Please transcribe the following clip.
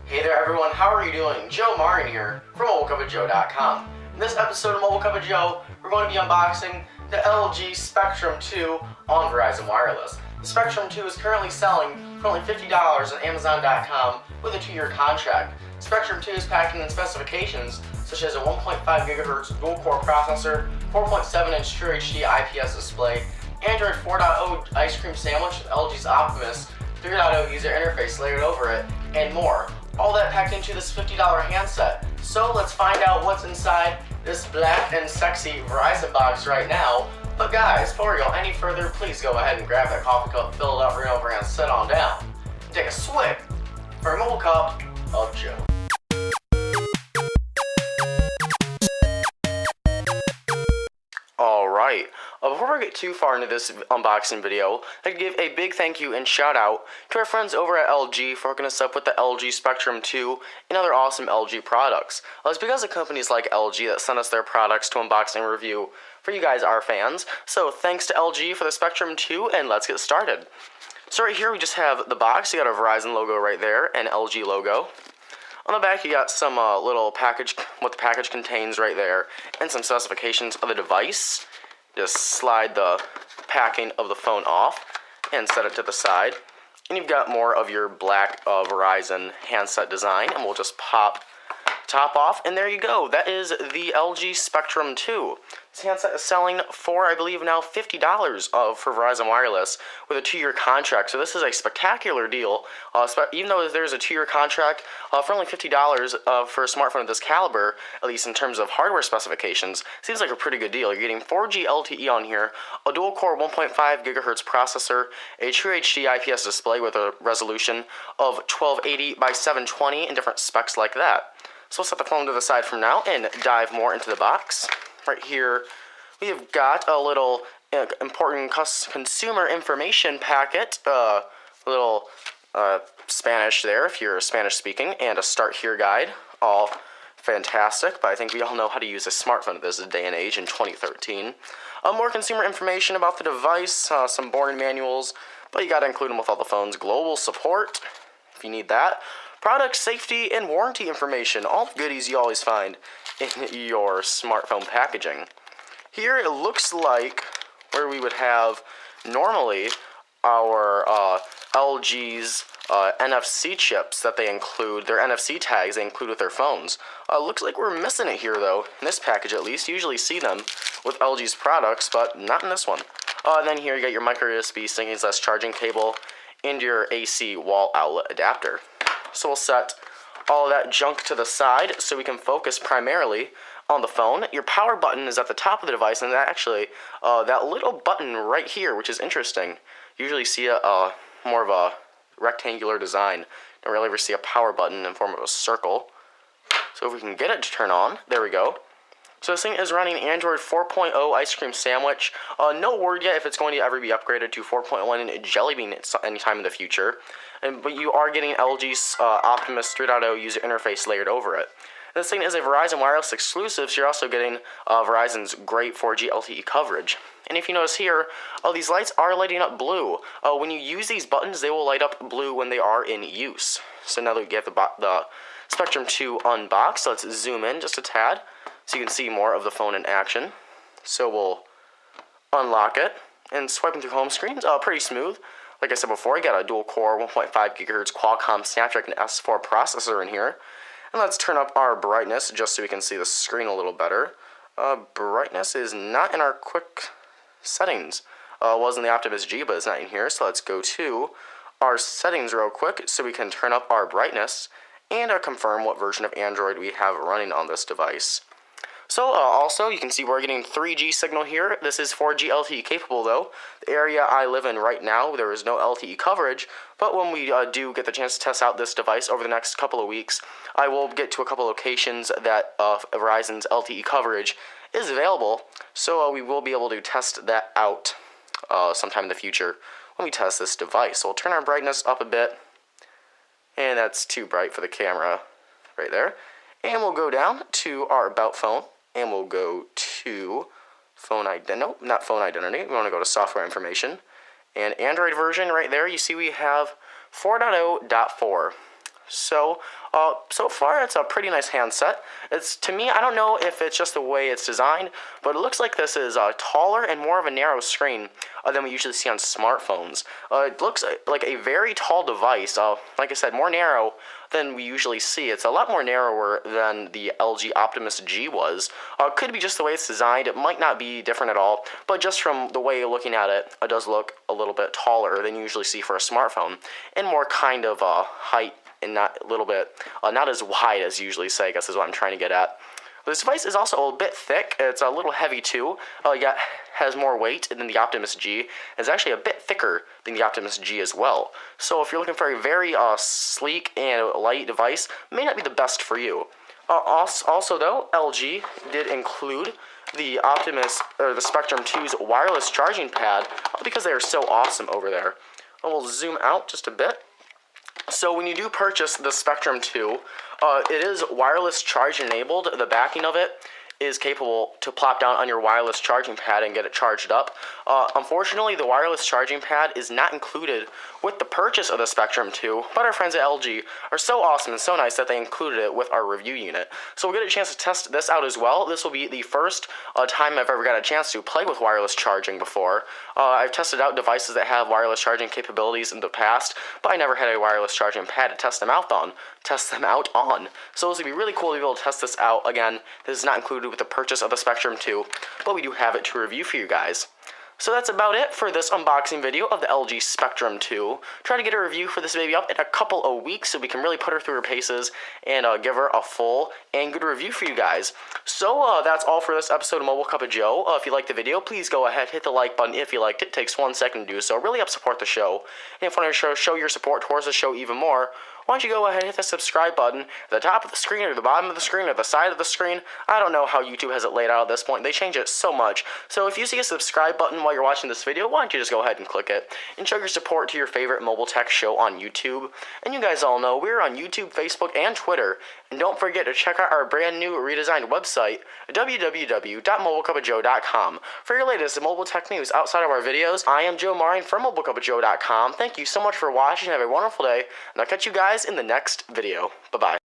Hey there everyone, how are you doing? Joe Martin here from MobileCupOfJoe.com. In this episode of Mobile Cup of Joe, we're going to be unboxing the LG Spectrum 2 on Verizon Wireless. The Spectrum 2 is currently selling for only $50 on Amazon.com with a 2-year contract. Spectrum 2 is packing in specifications such as a 1.5 GHz dual-core processor, 4.7-inch True HD IPS display, Android 4.0 ice cream sandwich with LG's Optimus 3.0 user interface layered over it, and more. All that packed into this $50 handset. So let's find out what's inside this black and sexy Verizon box right now. But guys, before we go any further, please go ahead and grab that coffee cup, fill it up, bring over, and sit on down. Take a swig for a Mobile Cup of Joe. Alright, before we get too far into this unboxing video, I'd like to give a big thank you and shout out to our friends over at LG for hooking us up with the LG Spectrum 2 and other awesome LG products. It's because of companies like LG that send us their products to unbox and review for you guys, our fans. So thanks to LG for the Spectrum 2, and let's get started. So right here we just have the box. You got a Verizon logo right there, and LG logo. On the back, you got some little package, what the package contains right there, and some specifications of the device. Just slide the packing of the phone off and set it to the side. And you've got more of your black Verizon handset design, and we'll just pop top off, and there you go. That is the LG Spectrum 2. This handset is selling for, I believe now, $50 for Verizon Wireless with a 2-year contract. So this is a spectacular deal. Even though there's a 2-year contract, for only $50 for a smartphone of this caliber, at least in terms of hardware specifications, seems like a pretty good deal. You're getting 4G LTE on here, a dual-core 1.5 GHz processor, a True HD IPS display with a resolution of 1280 by 720, and different specs like that. So we'll set the phone to the side from now and dive more into the box. Right here, we have got a little important consumer information packet, little Spanish there if you're Spanish speaking, and a start here guide. All fantastic, but I think we all know how to use a smartphone at this day and age in 2013. More consumer information about the device, some boring manuals, but you gotta include them with all the phones. Global support, if you need that. Product safety and warranty information, all the goodies you always find in your smartphone packaging. Here it looks like where we would have normally our LG's NFC chips that they include, their NFC tags they include with their phones. Looks like we're missing it here though, in this package at least. You usually see them with LG's products, but not in this one. And then here you got your micro USB syncing / charging cable and your AC wall outlet adapter. So we'll set all of that junk to the side so we can focus primarily on the phone. Your power button is at the top of the device, and that actually, that little button right here, which is interesting. You usually see a more of a rectangular design. Don't really ever see a power button in form of a circle. So if we can get it to turn on, there we go. So this thing is running Android 4.0 ice cream sandwich. No word yet if it's going to ever be upgraded to 4.1 and Jelly Bean anytime in the future. But you are getting LG's Optimus 3.0 user interface layered over it. And this thing is a Verizon Wireless exclusive, so you're also getting Verizon's great 4G LTE coverage. And if you notice here, these lights are lighting up blue. When you use these buttons, they will light up blue when they are in use. So now that we get the Spectrum 2 unboxed, let's zoom in just a tad so you can see more of the phone in action. So we'll unlock it and swiping through home screens, pretty smooth. Like I said before, you got a dual-core 1.5 GHz Qualcomm Snapdragon S4 processor in here. And let's turn up our brightness just so we can see the screen a little better. Brightness is not in our quick settings. It was in the Optimus G, but it's not in here. So let's go to our settings real quick so we can turn up our brightness and confirm what version of Android we have running on this device. So also, you can see we're getting 3G signal here. This is 4G LTE capable though. The area I live in right now, there is no LTE coverage, but when we do get the chance to test out this device over the next couple of weeks, I will get to a couple locations that Verizon's LTE coverage is available, so we will be able to test that out sometime in the future when we test this device. So we'll turn our brightness up a bit, and that's too bright for the camera right there. And we'll go down to our About phone, and we'll go to phone identity. Nope, not phone identity. We want to go to software information. And Android version right there, you see we have 4.0.4. So, so far it's a pretty nice handset. To me, I don't know if it's just the way it's designed, but it looks like this is taller and more of a narrow screen than we usually see on smartphones. It looks like a very tall device. Like I said, more narrow than we usually see. It's a lot more narrower than the LG Optimus G was. Could be just the way it's designed. It might not be different at all, but just from the way you're looking at it, it does look a little bit taller than you usually see for a smartphone, and more kind of height, and not a little bit, not as wide as you usually say, I guess is what I'm trying to get at. This device is also a bit thick. It's a little heavy too. Yet has more weight than the Optimus G. It's actually a bit thicker than the Optimus G as well. So if you're looking for a very sleek and light device, it may not be the best for you. Also though, LG did include the Spectrum 2's wireless charging pad because they are so awesome over there. And we'll zoom out just a bit. So when you do purchase the Spectrum 2, it is wireless charge enabled. The backing of it is capable to plop down on your wireless charging pad and get it charged up. Unfortunately, the wireless charging pad is not included with the purchase of the Spectrum 2, but our friends at LG are so awesome and so nice that they included it with our review unit. So we'll get a chance to test this out as well. This will be the first time I've ever got a chance to play with wireless charging before. I've tested out devices that have wireless charging capabilities in the past, but I never had a wireless charging pad to test them out on. So this would be really cool to be able to test this out. Again, this is not included with the purchase of the Spectrum 2, but we do have it to review for you guys. So that's about it for this unboxing video of the LG Spectrum 2. Try to get a review for this baby up in a couple of weeks so we can really put her through her paces and give her a full and good review for you guys. So that's all for this episode of Mobile Cup of Joe. If you liked the video, please go ahead, hit the like button if you liked it. It takes 1 second to do so. It really helps support the show. And if you want to show your support towards the show even more, why don't you go ahead and hit the subscribe button at the top of the screen or the bottom of the screen or the side of the screen. I don't know how YouTube has it laid out at this point. They change it so much. So if you see a subscribe button while you're watching this video, why don't you just go ahead and click it and show your support to your favorite mobile tech show on YouTube. And you guys all know we're on YouTube, Facebook, and Twitter. And don't forget to check out our brand new redesigned website, www.mobilecupofjoe.com, for your latest mobile tech news outside of our videos. I am Joe Marin from mobilecupofjoe.com. Thank you so much for watching. Have a wonderful day, and I'll catch you guys in the next video. Bye-bye.